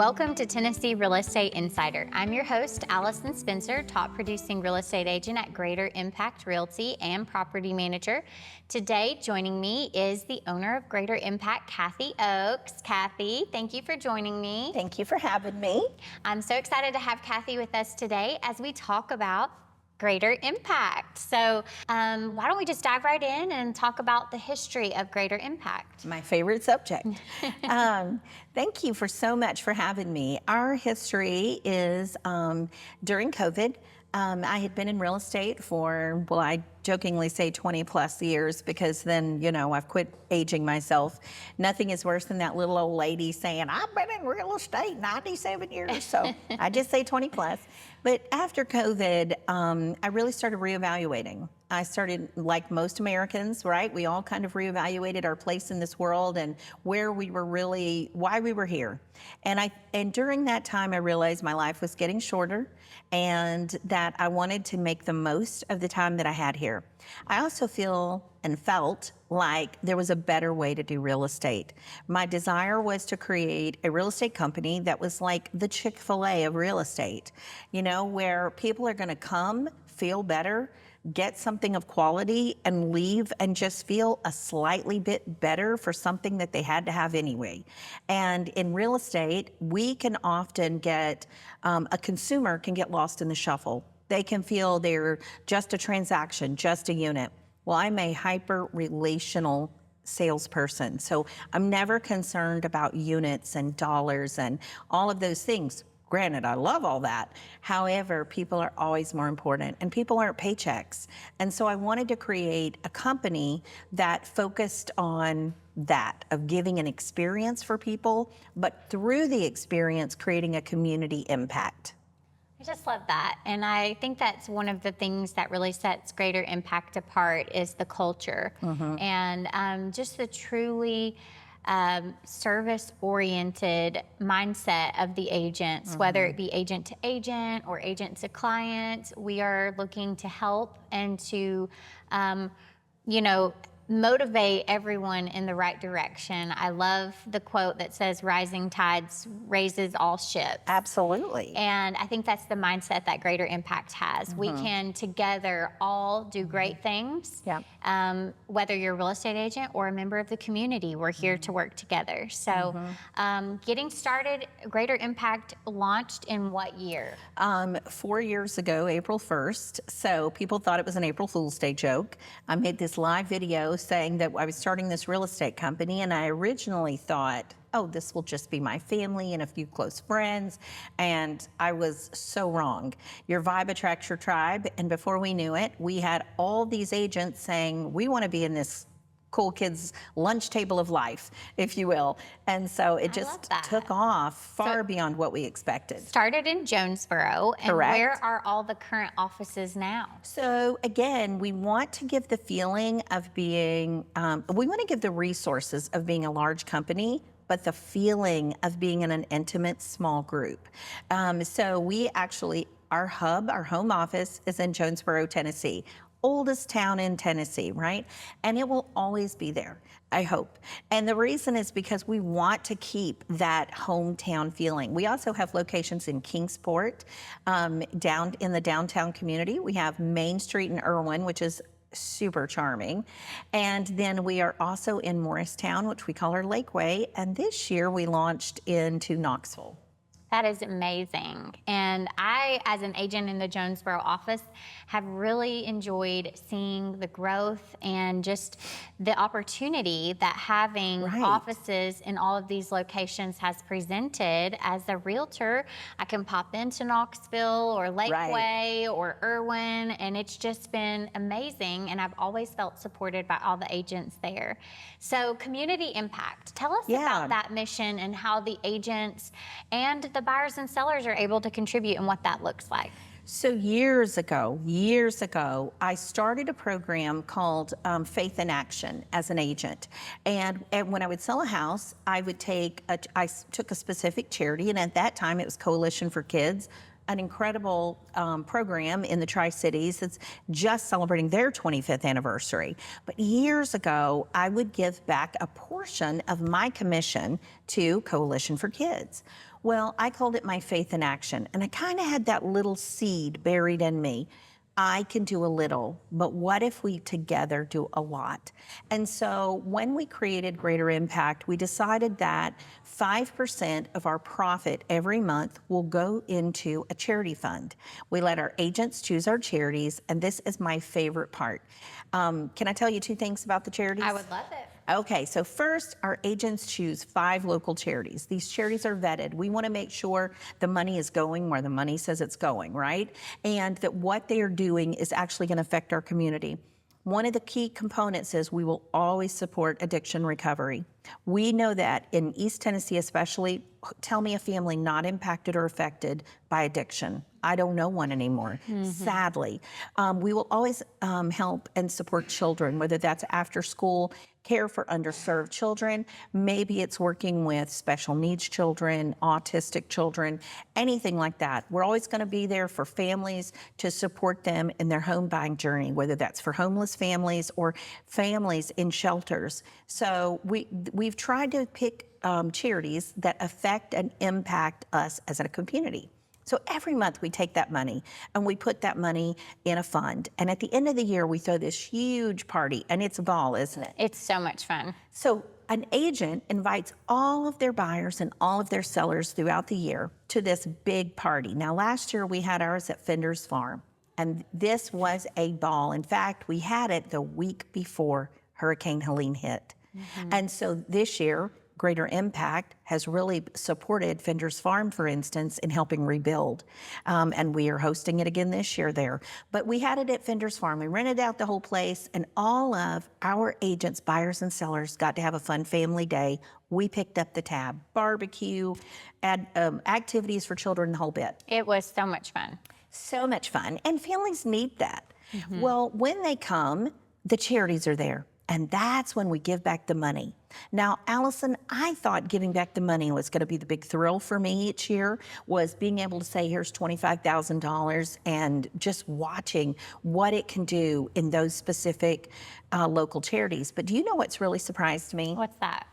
welcome to Tennessee Real Estate Insider. I'm your host, Allyson Spencer, top producing real estate agent at Greater Impact Realty and property manager. Today, joining me is the owner of Greater Impact, Kathy Oakes. Kathy, thank you for joining me. Thank you for having me. I'm so excited to have Kathy with us today as we talk about Greater Impact. So why don't we just dive right in and talk about the history of Greater Impact? My favorite subject. Thank you so much for having me. Our history is during COVID. I had been in real estate for, well, I jokingly say 20 plus years because then, you know, I've quit aging myself. Nothing is worse than that little old lady saying, I've been in real estate 97 years. So I just say 20 plus. But after COVID, I really started reevaluating. I started, like most Americans, right? We all kind of reevaluated our place in this world and where we were really, why we were here. And during that time, I realized my life was getting shorter and that I wanted to make the most of the time that I had here. I also feel and felt like there was a better way to do real estate. My desire was to create a real estate company that was like the Chick-fil-A of real estate, you know, where people are gonna come, feel better, get something of quality and leave and just feel a slightly bit better for something that they had to have anyway. And in real estate, we can often get, a consumer can get lost in the shuffle. They can feel they're just a transaction, just a unit. Well, I'm a hyper-relational salesperson, so I'm never concerned about units and dollars and all of those things. Granted, I love all that. However, people are always more important and people aren't paychecks. And so I wanted to create a company that focused on that, of giving an experience for people, but through the experience, creating a community impact. I just love that. And I think that's one of the things that really sets Greater Impact apart is the culture and just the truly service-oriented mindset of the agents, whether it be agent to agent or agent to client. We are looking to help and to, you know, motivate everyone in the right direction. I love the quote that says, rising tides raises all ships. Absolutely. And I think that's the mindset that Greater Impact has. We can together all do great things. Whether you're a real estate agent or a member of the community, we're here to work together. So getting started, Greater Impact launched in what year? 4 years ago, April 1st. So people thought it was an April Fool's Day joke. I made this live video saying that I was starting this real estate company, and I originally thought, oh, this will just be my family and a few close friends, and I was so wrong. Your vibe attracts your tribe, and before we knew it, we had all these agents saying, we want to be in this cool kids lunch table of life, if you will. And so it just took off far beyond what we expected. Started in Jonesboro. And Correct. Where are all the current offices now? So again, we want to give the feeling of being, we want to give the resources of being a large company, but the feeling of being in an intimate small group. So we actually, our hub, our home office is in Jonesboro, Tennessee. Oldest town in Tennessee, right? And it will always be there, I hope. And the reason is because we want to keep that hometown feeling. We also have locations in Kingsport, down in the downtown community. We have Main Street in Irwin, which is super charming. And then we are also in Morristown, which we call our Lakeway. And this year we launched into Knoxville. That is amazing. And I, as an agent in the Jonesboro office, have really enjoyed seeing the growth and just the opportunity that having offices in all of these locations has presented. As a realtor, I can pop into Knoxville or Lakeway or Irwin, and it's just been amazing. And I've always felt supported by all the agents there. So community impact, tell us about that mission and how the agents and the buyers and sellers are able to contribute and what that looks like. So years ago, I started a program called Faith in Action as an agent. And when I would sell a house, I took a specific charity, and at that time it was Coalition for Kids. an incredible program in the Tri-Cities that's just celebrating their 25th anniversary. But years ago, I would give back a portion of my commission to Coalition for Kids. Well, I called it my faith in action, and I kind of had that little seed buried in me. I can do a little, but what if we together do a lot? And so when we created Greater Impact, we decided that 5% of our profit every month will go into a charity fund. We let our agents choose our charities, and this is my favorite part. Can I tell you 2 things about the charities? I would love it. Okay, so first, our agents choose 5 local charities. These charities are vetted. We want to make sure the money is going where the money says it's going, right? And that what they are doing is actually going to affect our community. One of the key components is we will always support addiction recovery. We know that in East Tennessee especially, tell me a family not impacted or affected by addiction. I don't know one anymore, sadly. We will always help and support children, whether that's after school care for underserved children, maybe it's working with special needs children, autistic children, anything like that. We're always going to be there for families to support them in their home buying journey, whether that's for homeless families or families in shelters. So we've tried to pick charities that affect and impact us as a community. So every month we take that money and we put that money in a fund. And at the end of the year, we throw this huge party, and it's a ball, isn't it? It's so much fun. So an agent invites all of their buyers and all of their sellers throughout the year to this big party. Now, last year we had ours at Fender's Farm, and this was a ball. In fact, we had it the week before Hurricane Helene hit. And so this year, Greater Impact has really supported Fender's Farm, for instance, in helping rebuild. And we are hosting it again this year there. But we had it at Fender's Farm. We rented out the whole place, and all of our agents, buyers and sellers, got to have a fun family day. We picked up the tab, barbecue, activities for children, the whole bit. It was so much fun. So much fun. And families need that. Well, when they come, the charities are there. And that's when we give back the money. Now, Allyson, I thought giving back the money was going to be the big thrill for me each year, was being able to say, here's $25,000, and just watching what it can do in those specific local charities. But do you know what's really surprised me? What's that?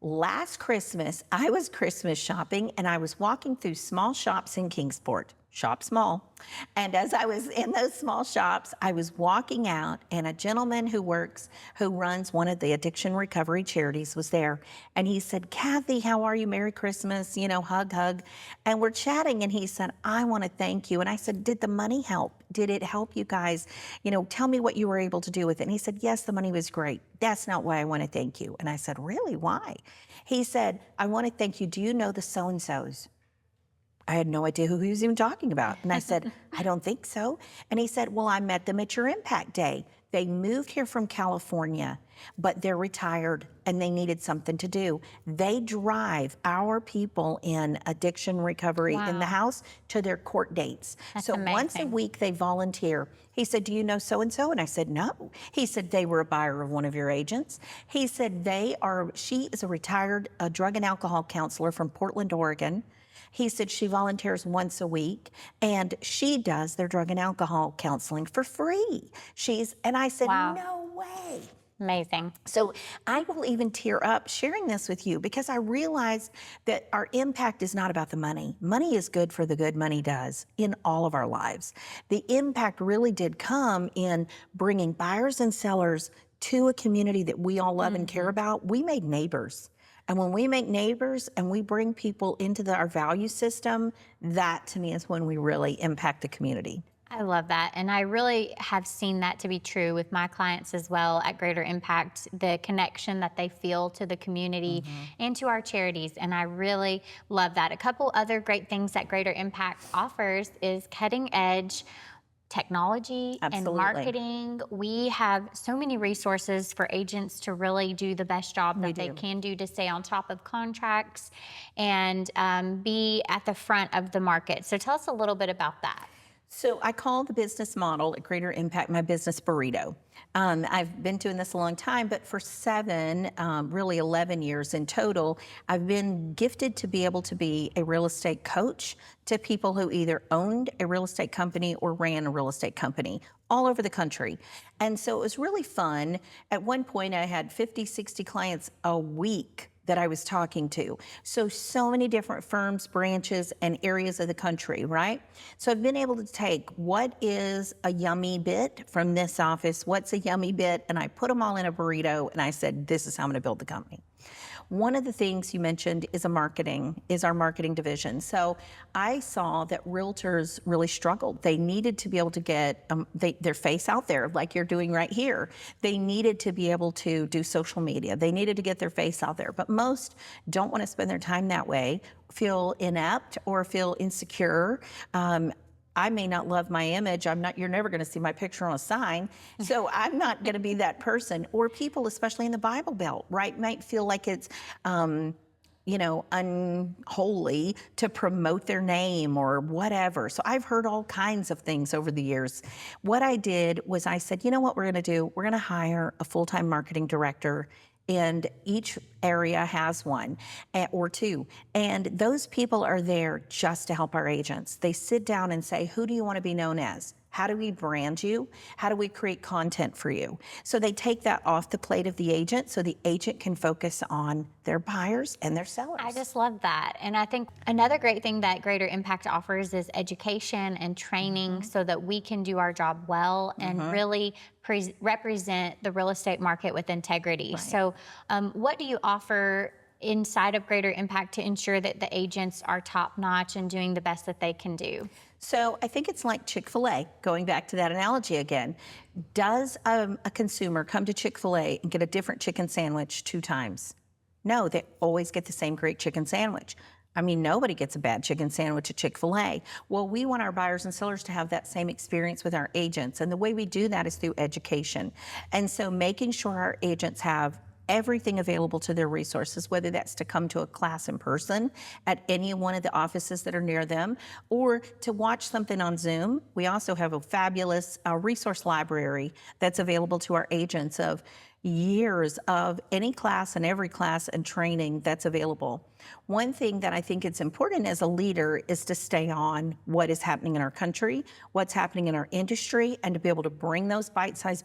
Last Christmas, I was Christmas shopping, and I was walking through small shops in Kingsport. Shop small. And as I was in those small shops, I was walking out, and a gentleman who runs one of the addiction recovery charities was there. And he said, Kathy, how are you? Merry Christmas, hug, hug. And we're chatting, and he said, I want to thank you. And I said, did the money help? Did it help you guys? Tell me what you were able to do with it. And he said, yes, the money was great. That's not why I want to thank you. And I said, really, why? He said, I want to thank you. Do you know the so-and-sos? I had no idea who he was even talking about. And I said, I don't think so. And he said, well, I met them at your Impact Day. They moved here from California, but they're retired and they needed something to do. They drive our people in addiction recovery in the house to their court dates. That's so amazing. Once a week they volunteer. He said, do you know so-and-so? And I said, no. He said, they were a buyer of one of your agents. He said, she is a retired drug and alcohol counselor from Portland, Oregon. He said she volunteers once a week, and she does their drug and alcohol counseling for free. And I said, wow. No way. Amazing. So I will even tear up sharing this with you, because I realized that our impact is not about the money. Money is good for the good money does in all of our lives. The impact really did come in bringing buyers and sellers to a community that we all love and care about. We made neighbors. And when we make neighbors and we bring people into our value system, that to me is when we really impact the community. I love that. And I really have seen that to be true with my clients as well at Greater Impact, the connection that they feel to the community and to our charities. And I really love that. A couple other great things that Greater Impact offers is cutting edge technology and marketing. We have so many resources for agents to really do the best job that they can do to stay on top of contracts and be at the front of the market. So tell us a little bit about that. So I call the business model at Greater Impact my business burrito. I've been doing this a long time, but for 7, really 11 years in total, I've been gifted to be able to be a real estate coach to people who either owned a real estate company or ran a real estate company all over the country. And so it was really fun. At one point, I had 50, 60 clients a week that I was talking to. So many different firms, branches, and areas of the country, right? So I've been able to take what is a yummy bit from this office, what's a yummy bit, and I put them all in a burrito, and I said, this is how I'm gonna build the company. One of the things you mentioned is our marketing division. So I saw that realtors really struggled. They needed to be able to get their face out there like you're doing right here. They needed to be able to do social media. They needed to get their face out there. But most don't want to spend their time that way, feel inept or feel insecure. I may not love my image. You're never going to see my picture on a sign. So I'm not going to be that person. Or people, especially in the Bible Belt, right, might feel like it's, unholy to promote their name or whatever. So I've heard all kinds of things over the years. What I did was I said, you know what we're going to do? We're going to hire a full-time marketing director, and each area has one or two. And those people are there just to help our agents. They sit down and say, who do you want to be known as? How do we brand you? How do we create content for you? So they take that off the plate of the agent so the agent can focus on their buyers and their sellers. I just love that. And I think another great thing that Greater Impact offers is education and training so that we can do our job well and really represent the real estate market with integrity. Right. So what do you offer inside of Greater Impact to ensure that the agents are top notch and doing the best that they can do? So I think it's like Chick-fil-A, going back to that analogy again. Does a consumer come to Chick-fil-A and get a different chicken sandwich 2 times? No, they always get the same great chicken sandwich. I mean, nobody gets a bad chicken sandwich at Chick-fil-A. Well, we want our buyers and sellers to have that same experience with our agents. And the way we do that is through education. And so making sure our agents have everything available to their resources, whether that's to come to a class in person at any one of the offices that are near them, or to watch something on Zoom. We also have a fabulous resource library that's available to our agents of years of any class and every class and training that's available. One thing that I think it's important as a leader is to stay on what is happening in our country, what's happening in our industry, and to be able to bring those bite-sized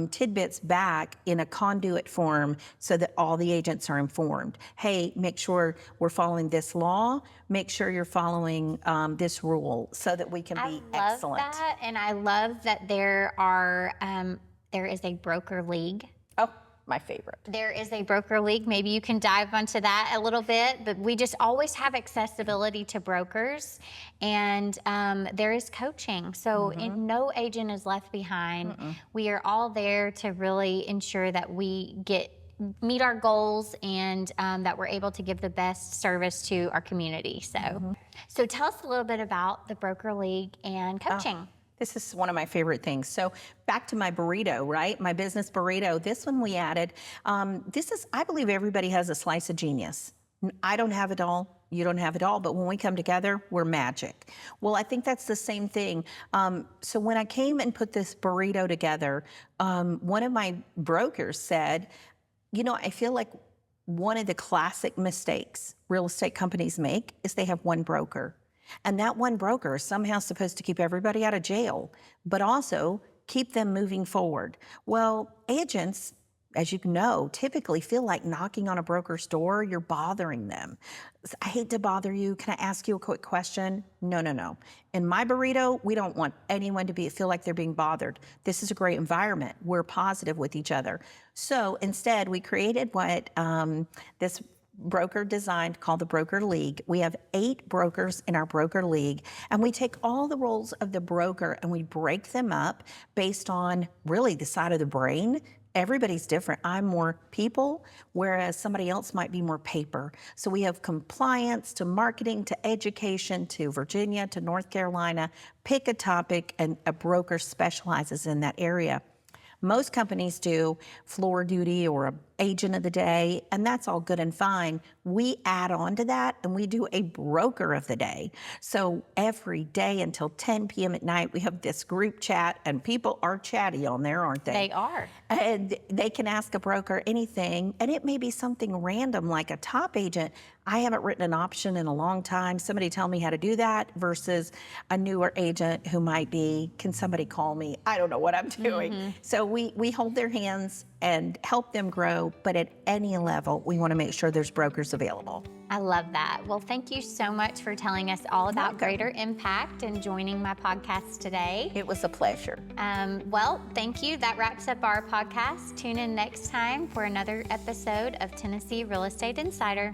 tidbits back in a conduit form so that all the agents are informed. Hey, make sure we're following this law. Make sure you're following this rule so that we can be excellent. I love that, and I love that there is a broker league. Oh, my favorite. There is a broker league. Maybe you can dive onto that a little bit, but we just always have accessibility to brokers, and there is coaching. So no agent is left behind. We are all there to really ensure that we meet our goals and that we're able to give the best service to our community. So tell us a little bit about the broker league and coaching. This is one of my favorite things. So back to my burrito, right? My business burrito. This one we added. I believe everybody has a slice of genius. I don't have it all. You don't have it all. But when we come together, we're magic. Well, I think that's the same thing. So when I came and put this burrito together, one of my brokers said, I feel like one of the classic mistakes real estate companies make is they have one broker. And that one broker is somehow supposed to keep everybody out of jail, but also keep them moving forward. Well, agents, as you know, typically feel like knocking on a broker's door, you're bothering them. I hate to bother you. Can I ask you a quick question? No. In my burrito, we don't want anyone to feel like they're being bothered. This is a great environment. We're positive with each other. So instead, we created what this broker designed called the Broker League. We have 8 brokers in our Broker League, and we take all the roles of the broker and we break them up based on really the side of the brain. Everybody's different. I'm more people, whereas somebody else might be more paper. So we have compliance to marketing to education to Virginia to North Carolina. Pick a topic and a broker specializes in that area. Most companies do floor duty or agent of the day, and that's all good and fine. We add on to that and we do a broker of the day. So every day until 10 p.m. at night, we have this group chat, and people are chatty on there, aren't they? They are. And they can ask a broker anything, and it may be something random like a top agent. I haven't written an option in a long time. Somebody tell me how to do that, versus a newer agent who might be, can somebody call me? I don't know what I'm doing. So we hold their hands and help them grow, but at any level, we want to make sure there's brokers available. I love that. Well, thank you so much for telling us all about Greater Impact and joining my podcast today. It was a pleasure. Well, thank you. That wraps up our podcast. Tune in next time for another episode of Tennessee Real Estate Insider.